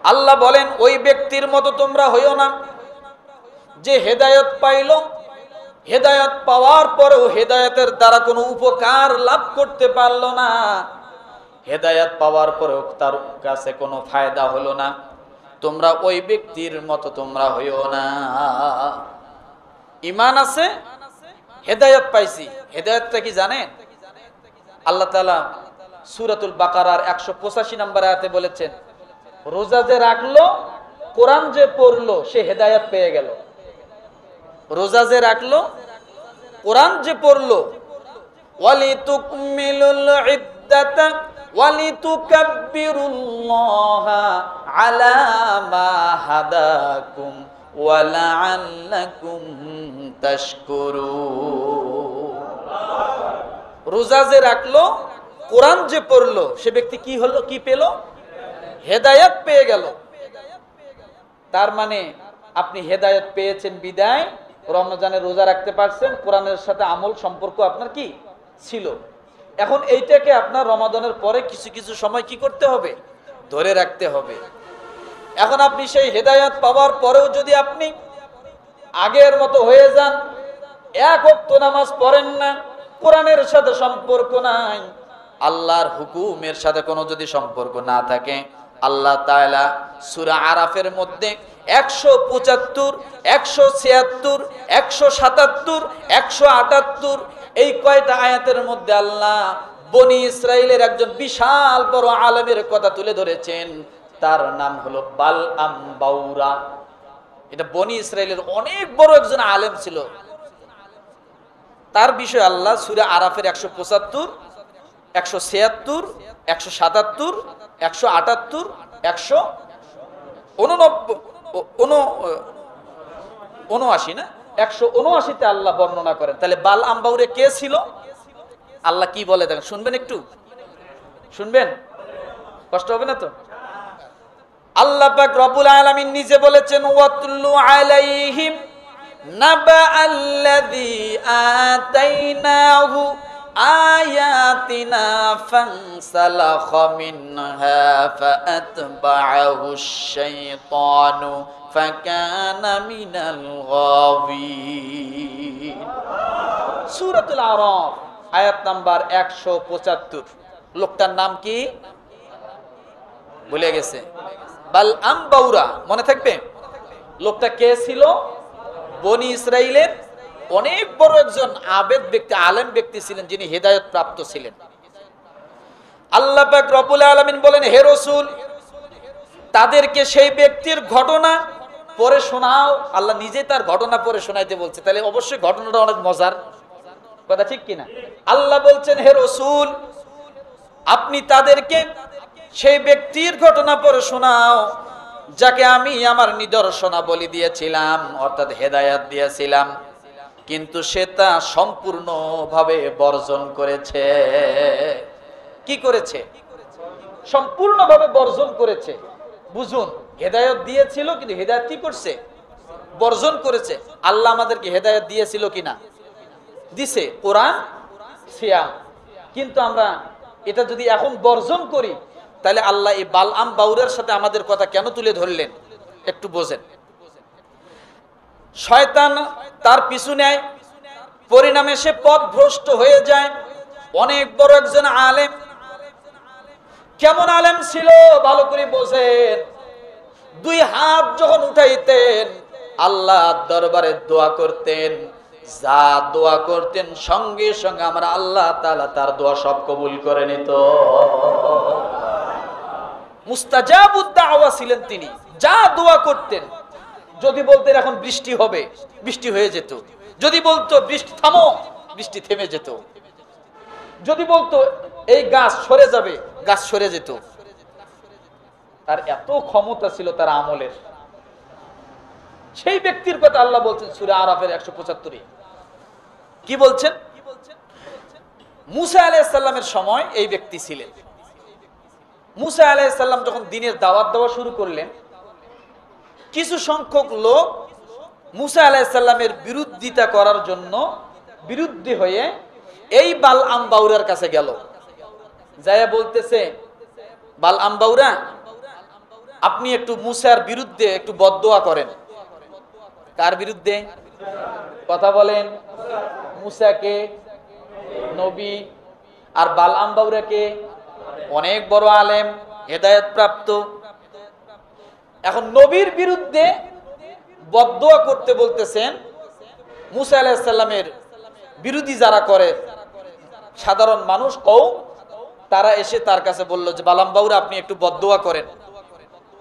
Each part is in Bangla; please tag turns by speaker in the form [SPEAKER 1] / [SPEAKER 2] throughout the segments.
[SPEAKER 1] আল্লাহ বলেন ওই ব্যক্তির মতো তোমরা হইও না যে হেদায়েত পাইল, হেদায়েত পাওয়ার পরেও হেদায়েতের দ্বারা কোনো উপকার লাভ করতে পারল না, হেদায়েত পাওয়ার পরেও তার কাছে কোনো ফায়দা হলো না। তোমরা ওই ব্যক্তির মতো তোমরা হইও না। ঈমান আছে, হেদায়েত পাইছি, হেদায়েতটা কি জানেন? আল্লাহ তাআলা সূরাতুল বাকারার 185 নম্বর আয়াতে বলেছেন, রোজা যে রাখলো, কোরআন যে পড়লো, সে হেদায়েত পেয়ে গেল। রোজা যে রাখলো, কোরআন যে পড়লো, ওয়ালিতুকমিলুল ইদ্দাতা ওয়ালিতুকাব্বিরুল্লাহা আলা মা হাদাকুম ওয়া লাআল্লাকুম তাশকুরুন। রোজা যে রাখলো, কোরআন যে পড়লো, সে ব্যক্তি কি হলো, কি পেল? হেদায়েত পেয়ে গেল। তার মানে আপনি হেদায়েত পেয়েছেন বিদায় রমজানে রোজা রাখতে পারছেন, কোরআনের সাথে আমল সম্পর্ক আপনার কি ছিল। এখন এইটাকে আপনার রমাদানের পরে কিছু কিছু সময় কি করতে হবে? ধরে রাখতে হবে। এখন আপনি সেই হেদায়েত পাওয়ার পরেও যদি আপনি আগের মতো হয়ে যান, এক ওয়াক্ত নামাজ পড়েন না, কোরআনের সাথে সম্পর্ক নাই, আল্লাহর হুকুমের সাথে কোনো যদি সম্পর্ক না থাকে, আল্লাহ তাআলা সূরা আরাফের মধ্যে 175, 176, 177, 178 এই কয়টা আয়াতের মধ্যে আল্লাহ বনি ইসরাইলের একজন বিশাল বড় আলেমের কথা তুলে ধরেছেন। তার নাম হলো বালআম বাউরা। এটা বনি ইসরাইলের অনেক বড় একজন আলেম ছিল। তার বিষয়ে আল্লাহ সূরা আরাফের 175, 176, 177, 178, 179 না 179-তে আল্লাহ বর্ণনা করেন। তাহলে বালআম বাউরে কে ছিল? আল্লাহ কি বলে দেখেন, শুনবেন, একটু শুনবেন, কষ্ট হবে না তো? আল্লাহ পাক রব্বুল আলামিন নিজে বলেছেন, ওয়াতলু আলাইহিম নাবা আল্লাযী আতাইনাহু আয়াতিনা ফানসালাখা মিনহা ফাআতবাআহুশ শাইতানু ফাকানা মিনাল গাওয়িন। সূরাতুল আরাফ আয়াত নাম্বার 175। লোকটার নাম কি ভুলে গেছে? বালআম বাউরা, মনে থাকবে? লোকটা কে ছিল? বনি ইসরাইলের অনেক বড় একজন আবেদ ব্যক্তি, আলেম ব্যক্তি ছিলেন, যিনি হেদায়েত প্রাপ্ত ছিলেন। আল্লাহ পাক রব্বুল আলামিন বলেন, হে রাসূল, তাদেরকে সেই ব্যক্তির ঘটনা পড়ে শোনাও। আল্লাহ নিজে তার ঘটনা পড়ে শোনাইতে বলছে, তাহলে অবশ্যই ঘটনাটা অনেক মজার কথা, ঠিক কিনা? আল্লাহ বলছেন, হে রাসূল, আপনি তাদেরকে সেই ব্যক্তির ঘটনা পড়ে শোনাও যাকে আমি আমার নিদর্শনাবলী দিয়েছিলাম, অর্থাৎ হেদায়েত দিয়েছিলাম, কিন্তু সে তা সম্পূর্ণভাবে বর্জন করেছে। কি করেছে? সম্পূর্ণভাবে বর্জন করেছে। বুঝুন, হেদায়েত দিয়েছিল কিন্তু হেদায়েত কি করছে? বর্জন করেছে। আল্লাহ আমাদেরকে হেদায়েত দিয়েছিল কিনা? দিছে, কোরআন, সিয়াম। কিন্তু আমরা এটা যদি এখন বর্জন করি, তাহলে আল্লাহ এই বালআম বাউরের সাথে আমাদের কথা কেন তুলে ধরলেন একটু বোঝেন। শয়তান তার পিছু নেয়, পরিণামে সে পথভ্রষ্ট হয়ে যায়। অনেক বড় একজন আলেম, কেমন আলেম ছিল ভালো করে বোঝেন। 2 হাত যখন উঠাইতেন, আল্লাহর দরবারে দোয়া করতেন, যা দোয়া করতেন সঙ্গে সঙ্গে আমরা আল্লাহ তাআলা তার দোয়া সব কবুল করে নিত। মুস্তাজাবুদ দাওয়া ছিলেন তিনি। যা দোয়া করতেন, যদি বলতেন এখন বৃষ্টি হবে, বৃষ্টি হয়ে যেত। যদি বলতো বৃষ্টি থামো, বৃষ্টি থেমে যেত। যদি বলতো এই গাছ সরে যাবে, গাছ সরে যেত। তার এত ক্ষমতা ছিল তার আমলের। সেই ব্যক্তির কথা আল্লাহ বলছেন সূরা আরাফের 175-এ। কি বলছেন? মুসা আলাইহিস সালামের সময় এই ব্যক্তি ছিলেন। মুসা আলাইহিস সালাম যখন দ্বীনের দাওয়াত দেওয়া শুরু করলেন, কিছু সংখ্যক লোক মুসা আলাইহিস সালামের বিরোধিতা করার জন্য বিরুদ্ধে হয়ে এই বালআম বাউরার কাছে গেল। যায়া বলতেছে, বালআম বাউরা, আপনি একটু মুসার বিরুদ্ধে একটু বদদোয়া করেন। কার বিরুদ্ধে? কথা বলেন। মুসাকে, নবী, আর বালআম বাউরাকে অনেক বড় আলেম, হেদায়েত প্রাপ্ত। এখন নবীর বিরুদ্ধে বদদোয়া করতে বলতেছেন। মুসা আলাইহিস সালামের বিরোধী যারা করে সাধারণ মানুষ তারা এসে তার কাছে বলল যে বালআম বাউরা আপনি একটু বদদোয়া করেন।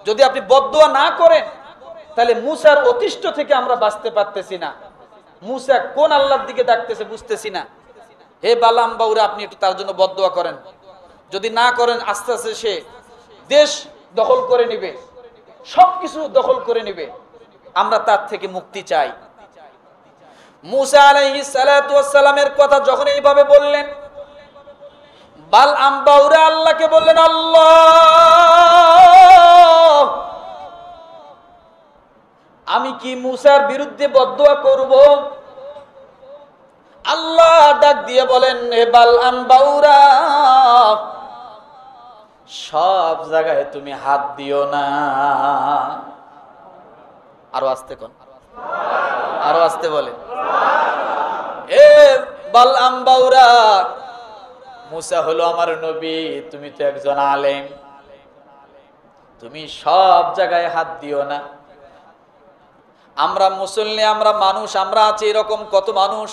[SPEAKER 1] যদি আপনি বদদোয়া না করেন তাহলে মুসার অতিষ্ঠ থেকে আমরা বাঁচতে পারতেছি না। মুসা কোন আল্লাহর দিকে ডাকতেছে বুঝতেছি না। হে বালআম বাউরা আপনি একটু তার জন্য বদদোয়া করেন। যদি না করেন আস্তে আস্তে সে দেশ দখল করে নেবে, সবকিছু দখল করে নেবে। আমরা তার থেকে মুক্তি চাই। মুসা আলাইহিস সালাতু ওয়াস সালামের কথা যখন এইভাবে বললেন, বালআম বাউরা আল্লাহকে বললেন, আল্লাহ, আমি কি মুসার বিরুদ্ধে বদদোয়া করব? আল্লাহ ডাক দিয়ে বলেন, হে বালআম বাউরা, সব জায়গায় তুমি হাত দিও না। আরো আস্তে কোন, আরো আস্তে বলেন। এ বালআম বাউরা, মুসা হলো আমার নবী, তুমি তো একজন আলেম, তুমি সব জায়গায় হাত দিও না। আমরা মুসল্লি, আমরা মানুষ, আমরা আছি এরকম কত মানুষ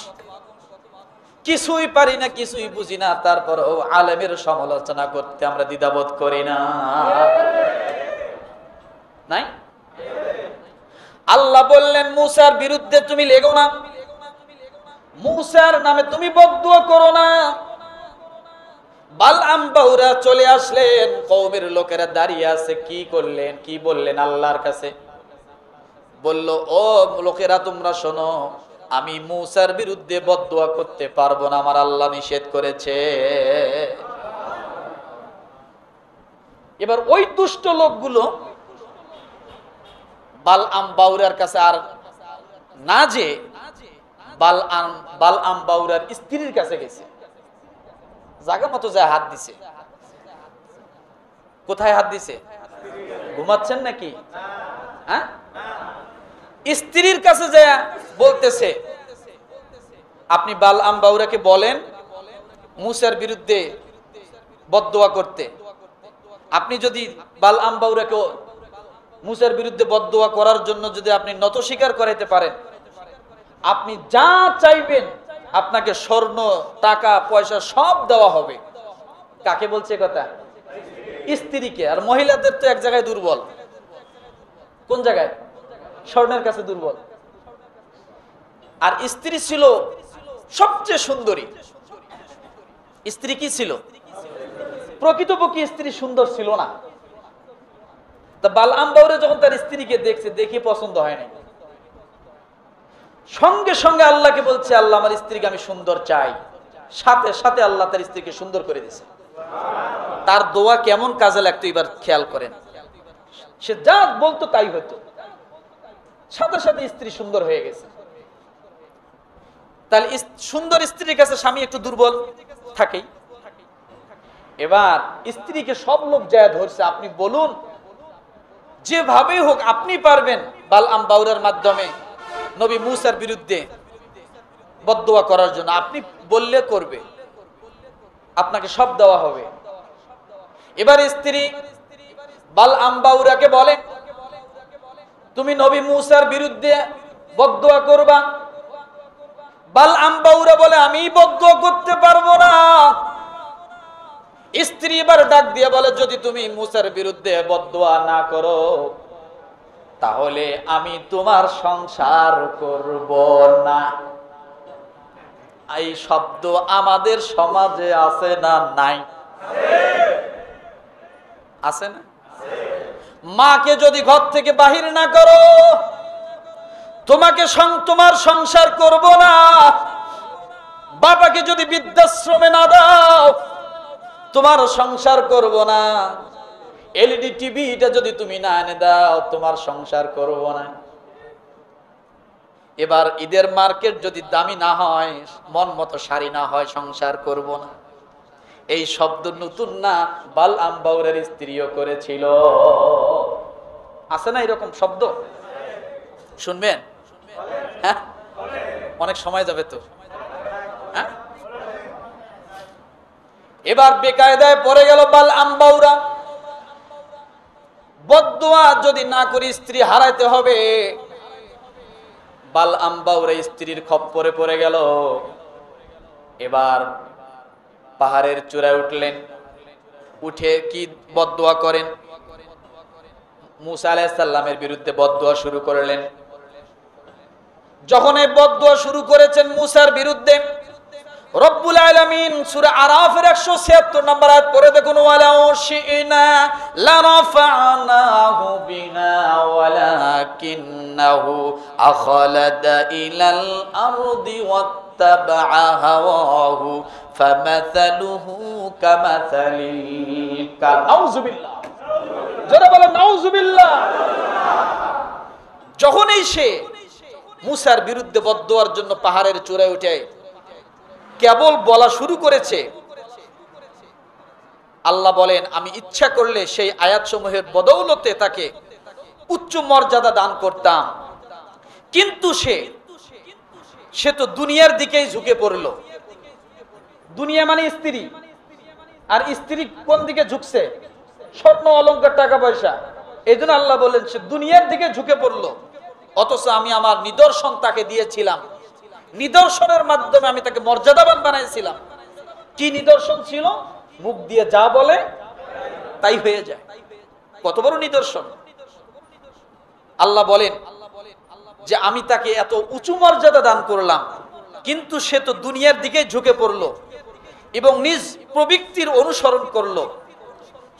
[SPEAKER 1] কিছুই পারি না, কিছুই বুঝি না, তারপরও আলেমের সমালোচনা করতে আমরা দ্বিধাবোধ করি না, নাই? আল্লাহ বললেন মুসার বিরুদ্ধে তুমি লেগো না, মুসার নামে তুমি বদদুয়া করো না। বালআম বাউরা চলে আসলেন, কওমের লোকেরা দাঁড়িয়ে আছে। কি করলেন, কি বললেন আল্লাহর কাছে? বলল, ও লোকেরা তোমরা শোনো, আমি মুসার বিরুদ্ধে বদদুয়া করতে পারবো না, আমার আল্লাহ নিষেধ করেছে। এবার ওই দুষ্ট লোকগুলো বালআম বাউরার কাছে আর না যে বালআম বাউরার স্ত্রীর কাছে গেছে, জায়গা মতো যায় হাত দিছে। কোথায় হাত দিছে? ঘুমাচ্ছেন নাকি? হ্যাঁ, স্ত্রীর কাছে যায় বলতেছে, আপনি বালআম বাউরাকে বলেন মুসার বিরুদ্ধে বদদুয়া করতে। আপনি যদি বালআম বাউরাকে মুসার বিরুদ্ধে বদদুয়া করার জন্য যদি আপনি নত স্বীকার করাইতে পারেন, আপনি যা চাইবেন আপনাকে স্বর্ণ, টাকা, পয়সা সব দেওয়া হবে। কাকে বলছে কথা? স্ত্রীকে। আর মহিলাদের তো এক জায়গায় দুর্বল। কোন জায়গায়? স্বর্ণের কাছে দুর্বল। আর স্ত্রী ছিল সবচেয়ে সুন্দরী। স্ত্রী কি ছিল? প্রকৃতপক্ষে স্ত্রী সুন্দর ছিল না। তা বালআম বাউরা যখন তার স্ত্রীকে দেখছে, দেখে পছন্দ হয় নাই, সঙ্গে সঙ্গে আল্লাহকে বলছে, আল্লাহ আমার স্ত্রীকে আমি সুন্দর চাই। সাথে সাথে আল্লাহ তার স্ত্রীকে সুন্দর করে দিয়েছে। তার দোয়া কেমন কাজে লাগতো এবার খেয়াল করেন। সে যা বলতো তাই হতো, সাথে সাথে স্ত্রী সুন্দর হয়ে গেছে। তাহলে সুন্দর স্ত্রীর কাছে স্বামী একটু দুর্বল থাকেই। এবার স্ত্রীকে সব লোক যায় ধরছে, আপনি বলুন যেভাবেই হোক আপনি পারবেন বালআম বাউরার মাধ্যমে নবী মুসার বিরুদ্ধে বদদুয়া করার জন্য। আপনি বললে করবে, আপনাকে সব দেওয়া হবে। এবার স্ত্রী বালআম বাউরাকে বলে, তুমি নবী মুসার বিরুদ্ধে বদদুয়া করবা। বালআম বাউরা বলে, আমি বদদুয়া করতে পারবো না। স্ত্রী এবার ডাক দিয়ে বলে, যদি তুমি মুসার বিরুদ্ধে বদদুয়া না করো তাহলে আমি তোমার সংসার করব না। এই শব্দ আমাদের সমাজে আছে না? নাই? আছে না? মাকে যদি ঘর থেকে বাহির না করো, তোমার সংসার করব না। বাবাকে যদি বৃদ্ধাশ্রমে না দাও, তোমার সংসার করব না। এলইডি টিভিটা যদি তুমি না এনে দাও, তোমার সংসার করব না। এবার ঈদের মার্কেট যদি দামি না হয়, মন মতো শাড়ি না হয়, সংসার করব না। এই শব্দ নতুন না, বালআম বাউরার স্ত্রীও করেছিল। আছে না এরকম শব্দ? শুনবেন? হ্যাঁ, অনেক সময় যাবে তো। হ্যাঁ, এবার বেকায়দায় পড়ে গেল বাল আমবাউরা। বদদুয়া যদি না করি স্ত্রী হারাইতে হবে। বাল আমবাউরা স্ত্রীর খপ্পরে পড়ে গেল। এবার পাহাড়ের চূড়ায় উঠলেন, উঠে কি বদদুয়া করেন? মুসা আলাইহিস সালামের বিরুদ্ধে বদদুয়া শুরু করলেন। যখন এই বদদুয়া শুরু করেছেন মুসার বিরুদ্ধে, রব্বুল আলামিন সূরা আরাফের 176 নম্বর আয়াত পড়ে দেখুন, ওয়ালাউ শি'না লারাফা'নাহু বিহা ওয়ালাকিন্নাহু আখলাদা ইলাল আরদি ওয়াত্তাবা'a হাওয়াহু ফামাসালুহু কামাসালিল কাল। নাউযুবিল্লাহ, যারা বলেন নাউযুবিল্লাহ। যখনই সে মুসার বিরুদ্ধে বদদুয়ার জন্য পাহাড়ের চূড়ায় উঠে কেবল বলা শুরু করেছে, আল্লাহ বলেন আমি ইচ্ছা করলে সেই আয়াতসমূহের বদৌলতে তাকে উচ্চ মর্যাদা দান করতাম, কিন্তু সে তো দুনিয়ার দিকেই ঝুঁকে পড়ল। দুনিয়া মানে স্ত্রী, আর স্ত্রী কোন দিকে ঝুঁকছে? স্বর্ণ অলংকার টাকা পয়সা। এই জন্য আল্লাহ বলেন সে দুনিয়ার দিকে ঝুঁকে পড়ল। অথচ আমি আমার নিদর্শন তাকে দিয়েছিলাম, নিদর্শনের মাধ্যমে আমি তাকে মর্যাদাবান বানাইছিলাম। কি নিদর্শন ছিল? মুখ দিয়ে যা বলে তাই হয়ে যায়। কত বড় নিদর্শন! আল্লাহ বলেন যে আমি তাকে এত উঁচু মর্যাদা দান করলাম, কিন্তু সে তো দুনিয়ার দিকে ঝুঁকে পড়ল এবং নিজ প্রবৃত্তির অনুসরণ করলো।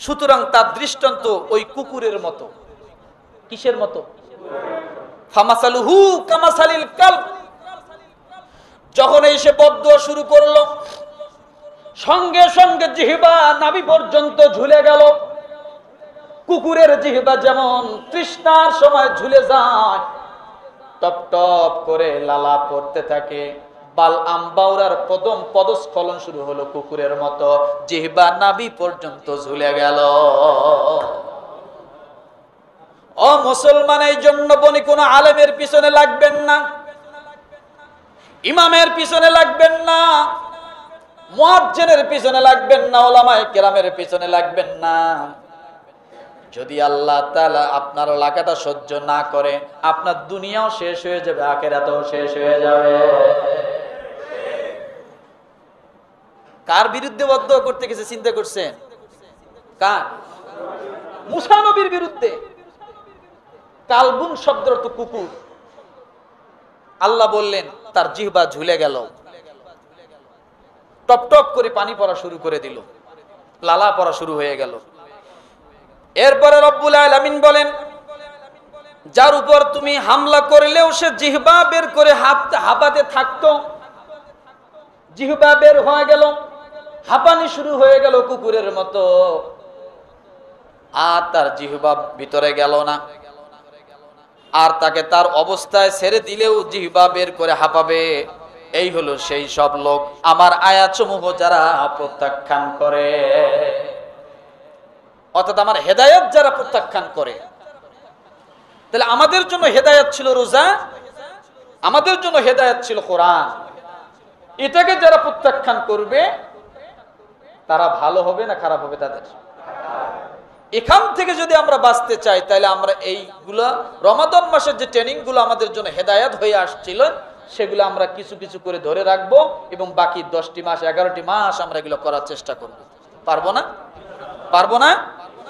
[SPEAKER 1] সুতরাং তার দৃষ্টান্ত ওই কুকুরের মতো। কিসের মতো? ফামাসালুহু কামাসালিল কালব। যখন এসে বদদুয়া শুরু করলো, সঙ্গে সঙ্গে জিহ্বা নাভি পর্যন্ত ঝুলে গেল। কুকুরের জিহ্বা যেমন তৃষ্ণার সময় ঝুলে যায়, টপ টপ করে লালা পড়তে থাকে। বাল আমবাউরার প্রথম পদস্খলন শুরু হলো কুকুরের মতো, জিহ্বা নাভি পর্যন্ত ঝুলে গেল। ও মুসলমান, এই জন্য বনি কোনো আলেমের পিছনে লাগবেন না, ইমামের পিছনে লাগবেন না, মুয়াজ্জিনের পিছনে লাগবেন না, উলামায়ে কেরামের পিছনে লাগবেন না। যদি আল্লাহ তাআলা আপনার লাগাটা সহ্য না করে, আপনার দুনিয়াও শেষ হয়ে যাবে, আখিরাতও শেষ হয়ে যাবে। কার বিরুদ্ধে বদদুয়া করতে গেছে চিন্তা করছেন? কার? মুসা নবীর বিরুদ্ধে। কালবুন শব্দ তো কুকুর। আল্লাহ বললেন তার জিহ্বা ঝুলে গেল, টপ টপ করে পানি পড়া শুরু করে দিল, লালা পড়া শুরু হয়ে গেল। এরপরে রব্বুল আলামিন বলেন যার উপর তুমি হামলা করলেও সে জিহ্বা বের করে হাঁপাতে থাকতো, জিহ্বা বের হয়ে গেল, হাঁপানি শুরু হয়ে গেল কুকুরের মতো, আর তার জিহ্বা ভিতরে গেল না। আর তাকে তার অবস্থায় ছেড়ে দিলেও জিহ্বা বের করে হাঁপাবে। এই হলো সেই সব লোক আমার আয়াতসমূহ যারা প্রত্যাখ্যান করে, অর্থাৎ আমার হেদায়েত যারা প্রত্যাখ্যান করে। তাহলে আমাদের জন্য হেদায়েত ছিল রোজা, আমাদের জন্য হেদায়েত ছিল কোরআন। এটাকে যারা প্রত্যাখ্যান করবে তারা ভালো হবে না খারাপ হবে তাদের? এখান থেকে যদি আমরা বাঁচতে চাই, তাহলে আমরা এইগুলা রমাদান মাসের যে ট্রেনিং গুলো আমাদের জন্য হেদায়েত হয়ে আসছিল, সেগুলো আমরা কিছু কিছু করে ধরে রাখবো এবং বাকি 10টি মাস 11টি মাস আমরা এগুলো করার চেষ্টা করব। পারবো না? পারবো না?